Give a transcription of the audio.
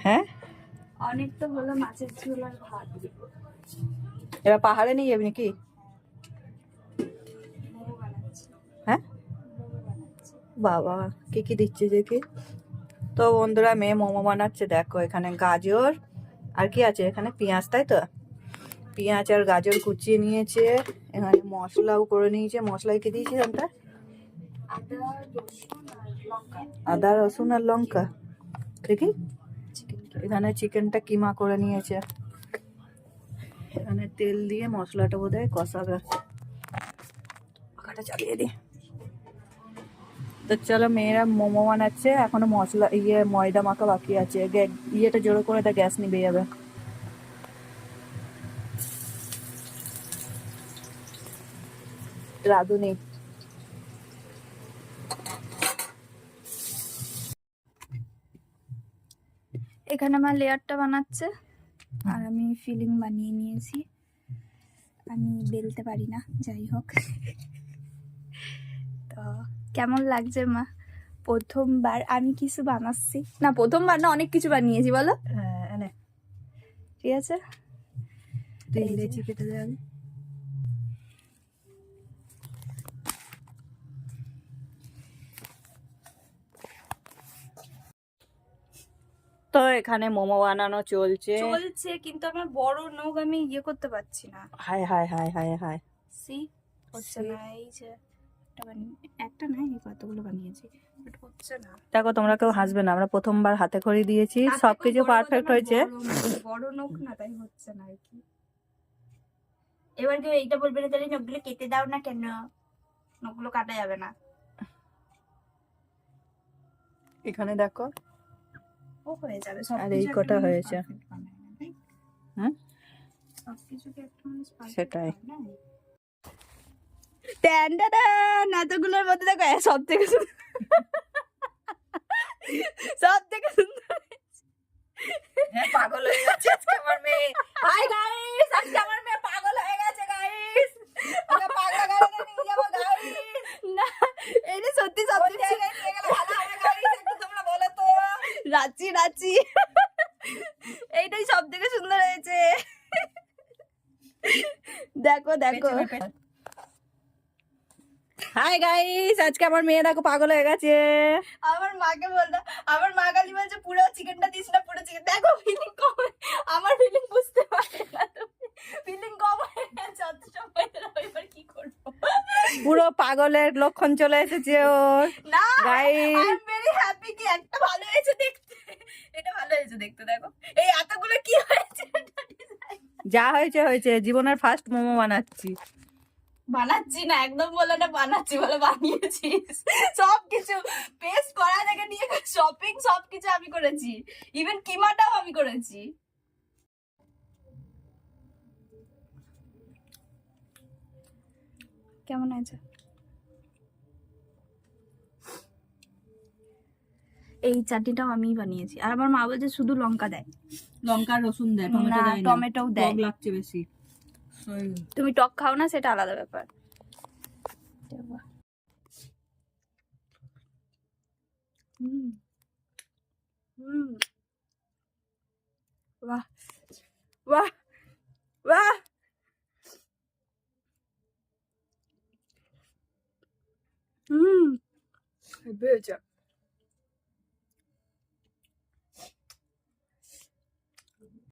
হ্যাঁ অনেক তো হলো মাছের ঝোল আর ভাত। এবার পাহাড়ে নিয়ে যাবি নাকি? মোমো বানাচ্ছি। হ্যাঁ মোমো বানাচ্ছি। বাবা কি কি দিচ্ছে দেখি। তো বন্ধুরা মেয়ে মোমো বানাচ্ছে, দেখো এখানে গাজর আর কি আছে, এখানে পেঁয়াজ, তাই তো পেঁয়াজ আর গাজর কুচিয়ে নিয়েছে, এখানে মশলাও করে নিয়েছে। মশলায় কি দিয়েছে ওটা? আদা রসুন আর লঙ্কা। দেখি এখানে চিকেনটা কিমা করে নিয়েছে, এখানে তেল দিয়ে মশলাটা বোধহয় কষাবে। পাখাটা চালিয়ে দি। তো চলো মেয়েরা মোমো বানাচ্ছে, এখনো মশলা ময়দা মাখা বাকি আছে। ইয়েটা জোরে করে দা, গ্যাস নিভে যাবে। রাঁধুনি এখানে আমার লেয়ারটা বানাচ্ছে আর আমি ফিলিং বানিয়ে নিয়েছি। আমি বেলতে পারি না, যাই হোক। তো কেমন লাগছে মা? প্রথমবার আমি কিছু বানাচ্ছি না, প্রথমবার না, অনেক কিছু বানিয়েছি বলো। হ্যাঁ ঠিক আছে, তুই লেচি কেটে দেবে। তো এখানে মোমো বানানো চলছে। কিন্তু আমার বড় নখ আমি ইয়ে করতে পারছি না। হায় হায় হায় হায় হায়, সি হচ্ছে না। এই যে একটা না, এই কতগুলো বানিয়েছি, বাট হচ্ছে না। দেখো তোমরা কেউ হাসবে না, আমরা প্রথমবার হাতে খড়ি দিয়েছি, সবকিছু পারফেক্ট হয়েছে। বড় নখ না, তাই হচ্ছে না আর কি। এবার কেউ এইটা বলবে না তাহলে নখগুলো কেটে দাও না, কেন? নখগুলো কাটা যাবে না। এখানে দেখো, ও হয়ে যাবে। আর এই কটা হয়েছে। হ্যাঁ সবকিছুকে একটা মানুষ সেটাই। এতগুলোর মধ্যে দেখো সব থেকে সুন্দর পাগল হয়ে গেছে আজকে আমার মেয়ে। হাই গাইস, আজকে আমার মেয়ে পাগল হয়ে গেছে গাইস। ওকে পাগলা গাড়িতে নিয়ে যাবো গাইস। না, এটা সত্যি সত্যি নিয়ে গেলে ভালো হবে গাইস, একটু তোমরা বলো তো। রাচি রাচি, এইটাই সব থেকে সুন্দর হয়েছে। দেখো দেখো। হাই গাইস, আজকে আমার মেয়ে দেখো পাগল হয়ে গেছে। আমার মাকে বললো, আমার মা কালী বলছে পুরো চিকেনটা দিস না, পুরো চিকেন। দেখো ফিলিং কম, আমার ফিলিং বুঝতে পারবে না তুমি। ফিলিং কম হয়ে গেছে, অত সময় এবার কি করবো? পুরো পাগলের লক্ষণ চলে এসেছে ওর। না, guys I am very happy কি একটা ভালো হয়েছে দেখতে। এটা ভালো হয়েছে দেখতে, দেখো এই এতগুলো কি হয়েছে। যা হয়েছে হয়েছে, জীবনের ফার্স্ট মোমো বানাচ্ছি। বানাচ্ছি না একদম বলে না, বানাচ্ছি বলে বানিয়েছিস। সবকিছু পেস্ট করা থেকে নিয়ে শপিং সবকিছু আমি করেছি, ইভেন কিমাটাও আমি করেছি। কেমন আছে? এই চাটনিটাও আমিই বানিয়েছি, আর আমার মা বলছে শুধু লঙ্কা দেয়। লঙ্কা রসুন দেয়, টমেটো দেয় না। টমেটোও দেয়, টক লাগছে বেশি। তুমি টক খাও না, সেটা আলাদা ব্যাপার। বাহ বাহ বাহ, বেজা